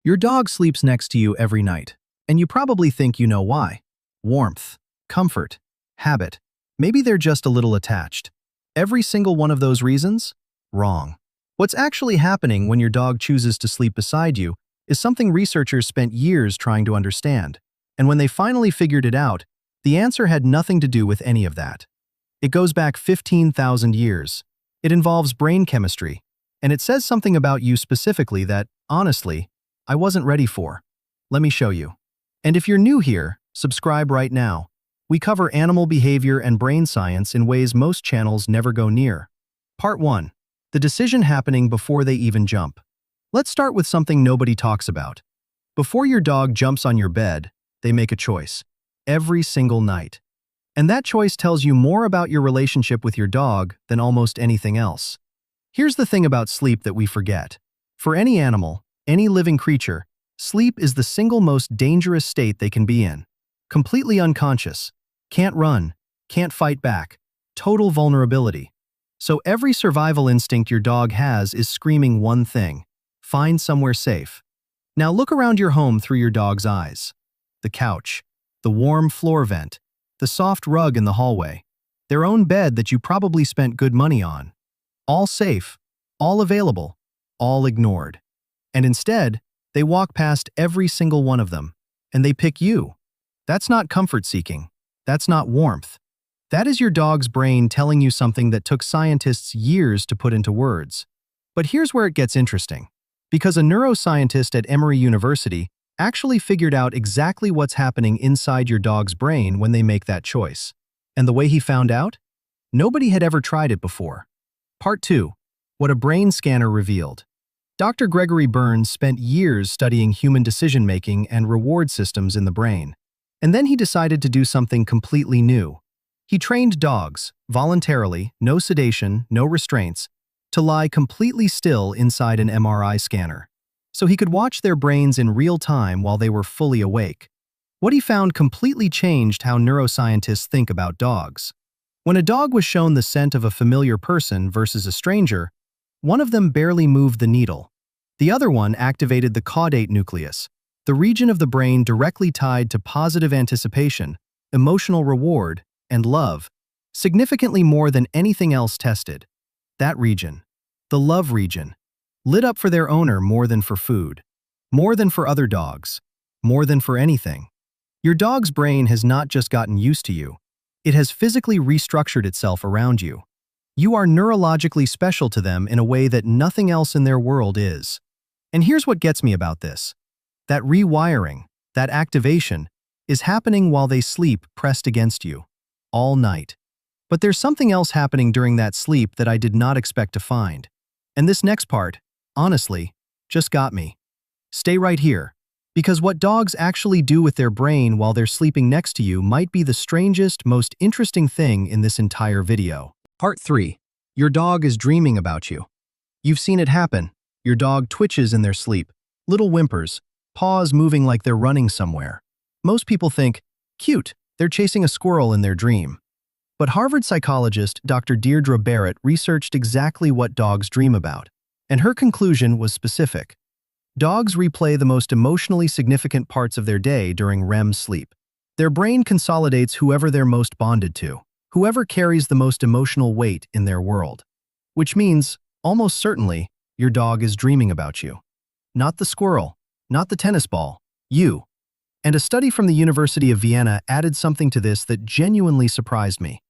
Your dog sleeps next to you every night, and you probably think you know why. Warmth, comfort, habit. Maybe they're just a little attached. Every single one of those reasons? Wrong. What's actually happening when your dog chooses to sleep beside you is something researchers spent years trying to understand. And when they finally figured it out, the answer had nothing to do with any of that. It goes back 15,000 years. It involves brain chemistry, and it says something about you specifically that, honestly, I wasn't ready for. Let me show you. And if you're new here, subscribe right now. We cover animal behavior and brain science in ways most channels never go near. Part 1. The decision happening before they even jump. Let's start with something nobody talks about. Before your dog jumps on your bed, they make a choice. Every single night. And that choice tells you more about your relationship with your dog than almost anything else. Here's the thing about sleep that we forget. For any animal, any living creature, sleep is the single most dangerous state they can be in. Completely unconscious. Can't run. Can't fight back. Total vulnerability. So every survival instinct your dog has is screaming one thing: find somewhere safe. Now look around your home through your dog's eyes. The couch, the warm floor vent, the soft rug in the hallway, their own bed that you probably spent good money on. All safe, all available, all ignored. And instead, they walk past every single one of them, and they pick you. That's not comfort seeking. That's not warmth. That is your dog's brain telling you something that took scientists years to put into words. But here's where it gets interesting. Because a neuroscientist at Emory University actually figured out exactly what's happening inside your dog's brain when they make that choice. And the way he found out? Nobody had ever tried it before. Part 2. What a brain scanner revealed. Dr. Gregory Berns spent years studying human decision-making and reward systems in the brain. And then he decided to do something completely new. He trained dogs, voluntarily, no sedation, no restraints, to lie completely still inside an MRI scanner, so he could watch their brains in real time while they were fully awake. What he found completely changed how neuroscientists think about dogs. When a dog was shown the scent of a familiar person versus a stranger, one of them barely moved the needle. The other one activated the caudate nucleus, the region of the brain directly tied to positive anticipation, emotional reward, and love, significantly more than anything else tested. That region, the love region, lit up for their owner more than for food, more than for other dogs, more than for anything. Your dog's brain has not just gotten used to you, it has physically restructured itself around you. You are neurologically special to them in a way that nothing else in their world is. And here's what gets me about this. That rewiring, that activation, is happening while they sleep pressed against you, all night. But there's something else happening during that sleep that I did not expect to find. And this next part, honestly, just got me. Stay right here, because what dogs actually do with their brain while they're sleeping next to you might be the strangest, most interesting thing in this entire video. Part 3. Your dog is dreaming about you. You've seen it happen. Your dog twitches in their sleep, little whimpers, paws moving like they're running somewhere. Most people think, cute, they're chasing a squirrel in their dream. But Harvard psychologist Dr. Deirdre Barrett researched exactly what dogs dream about, and her conclusion was specific. Dogs replay the most emotionally significant parts of their day during REM sleep. Their brain consolidates whoever they're most bonded to, whoever carries the most emotional weight in their world. Which means, almost certainly, your dog is dreaming about you. Not the squirrel, not the tennis ball, you. And a study from the University of Vienna added something to this that genuinely surprised me.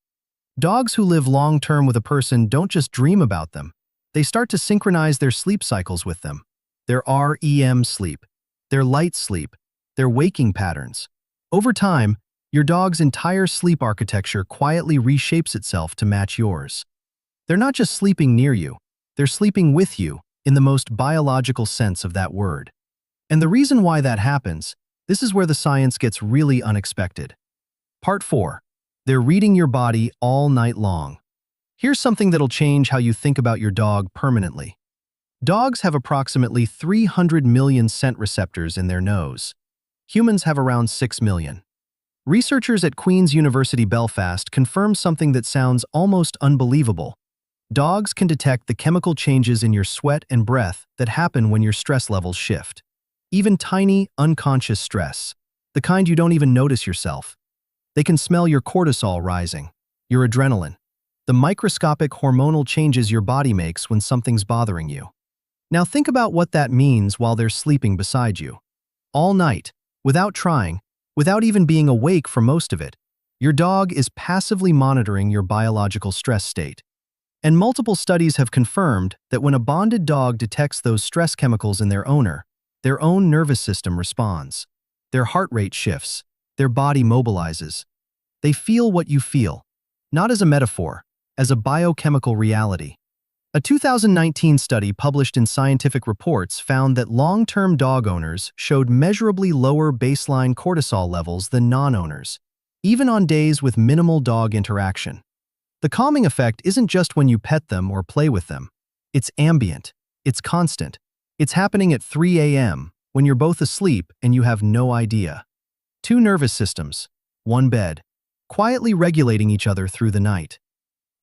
Dogs who live long-term with a person don't just dream about them. They start to synchronize their sleep cycles with them. Their REM sleep, their light sleep, their waking patterns. Over time, your dog's entire sleep architecture quietly reshapes itself to match yours. They're not just sleeping near you, they're sleeping with you in the most biological sense of that word. And the reason why that happens, this is where the science gets really unexpected. Part 4. They're reading your body all night long. Here's something that'll change how you think about your dog permanently. Dogs have approximately 300 million scent receptors in their nose. Humans have around 6 million. Researchers at Queen's University Belfast confirmed something that sounds almost unbelievable. Dogs can detect the chemical changes in your sweat and breath that happen when your stress levels shift. even tiny, unconscious stress, the kind you don't even notice yourself. They can smell your cortisol rising, your adrenaline, the microscopic hormonal changes your body makes when something's bothering you. Now think about what that means while they're sleeping beside you. All night, without trying, without even being awake for most of it, your dog is passively monitoring your biological stress state. And multiple studies have confirmed that when a bonded dog detects those stress chemicals in their owner, their own nervous system responds. Their heart rate shifts, their body mobilizes. They feel what you feel, not as a metaphor, as a biochemical reality. A 2019 study published in Scientific Reports found that long-term dog owners showed measurably lower baseline cortisol levels than non-owners, even on days with minimal dog interaction. The calming effect isn't just when you pet them or play with them. It's ambient. It's constant. It's happening at 3 a.m. when you're both asleep and you have no idea. Two nervous systems, one bed, quietly regulating each other through the night.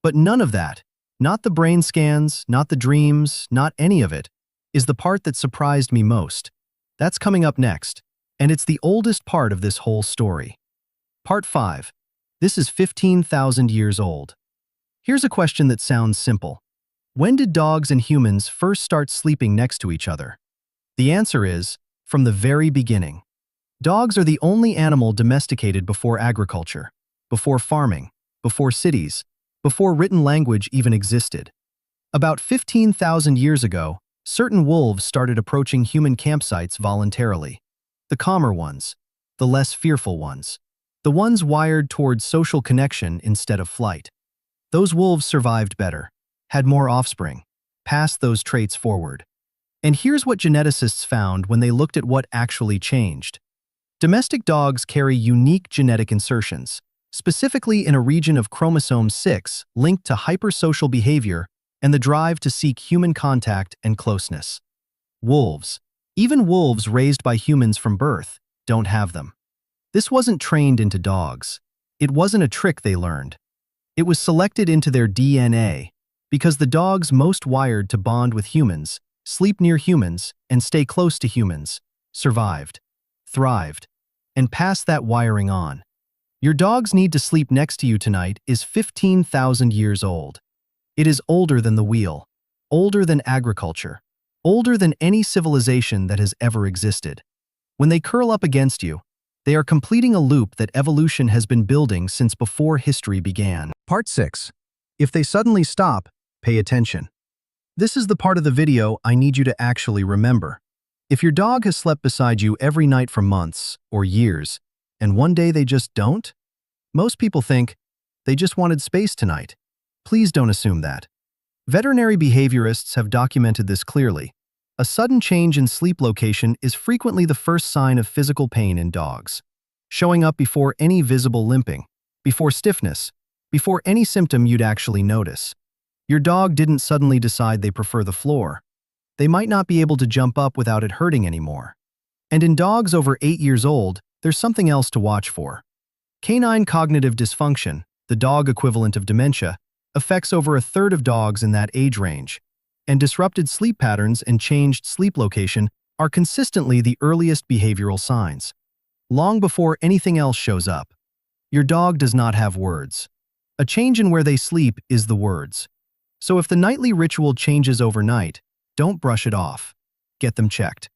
But none of that, not the brain scans, not the dreams, not any of it, is the part that surprised me most. That's coming up next, and it's the oldest part of this whole story. Part 5. This is 15,000 years old. Here's a question that sounds simple. When did dogs and humans first start sleeping next to each other? The answer is, from the very beginning. Dogs are the only animal domesticated before agriculture, before farming, before cities, before written language even existed. About 15,000 years ago, certain wolves started approaching human campsites voluntarily. The calmer ones, the less fearful ones, the ones wired towards social connection instead of flight. Those wolves survived better, had more offspring, passed those traits forward. And here's what geneticists found when they looked at what actually changed. Domestic dogs carry unique genetic insertions, specifically in a region of chromosome 6 linked to hypersocial behavior and the drive to seek human contact and closeness. Wolves, even wolves raised by humans from birth, don't have them. This wasn't trained into dogs. It wasn't a trick they learned. It was selected into their DNA because the dogs most wired to bond with humans, sleep near humans, and stay close to humans, survived, thrived, and passed that wiring on. Your dog's need to sleep next to you tonight is 15,000 years old. It is older than the wheel, older than agriculture, older than any civilization that has ever existed. When they curl up against you, they are completing a loop that evolution has been building since before history began. Part 6. If they suddenly stop, pay attention. This is the part of the video I need you to actually remember. If your dog has slept beside you every night for months or years, and one day they just don't, most people think they just wanted space tonight. Please don't assume that. Veterinary behaviorists have documented this clearly. A sudden change in sleep location is frequently the first sign of physical pain in dogs, showing up before any visible limping, before stiffness, before any symptom you'd actually notice. Your dog didn't suddenly decide they prefer the floor. They might not be able to jump up without it hurting anymore. And in dogs over 8 years old, there's something else to watch for. Canine cognitive dysfunction, the dog equivalent of dementia, affects over a third of dogs in that age range, and disrupted sleep patterns and changed sleep location are consistently the earliest behavioral signs, long before anything else shows up. Your dog does not have words. A change in where they sleep is the words. So if the nightly ritual changes overnight, don't brush it off. Get them checked.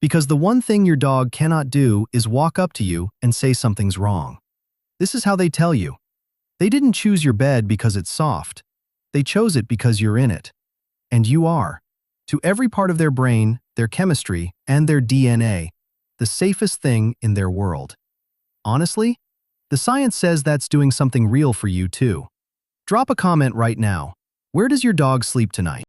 Because the one thing your dog cannot do is walk up to you and say something's wrong. This is how they tell you. They didn't choose your bed because it's soft. They chose it because you're in it. And you are, to every part of their brain, their chemistry, and their DNA, the safest thing in their world. Honestly, the science says that's doing something real for you too. Drop a comment right now. Where does your dog sleep tonight?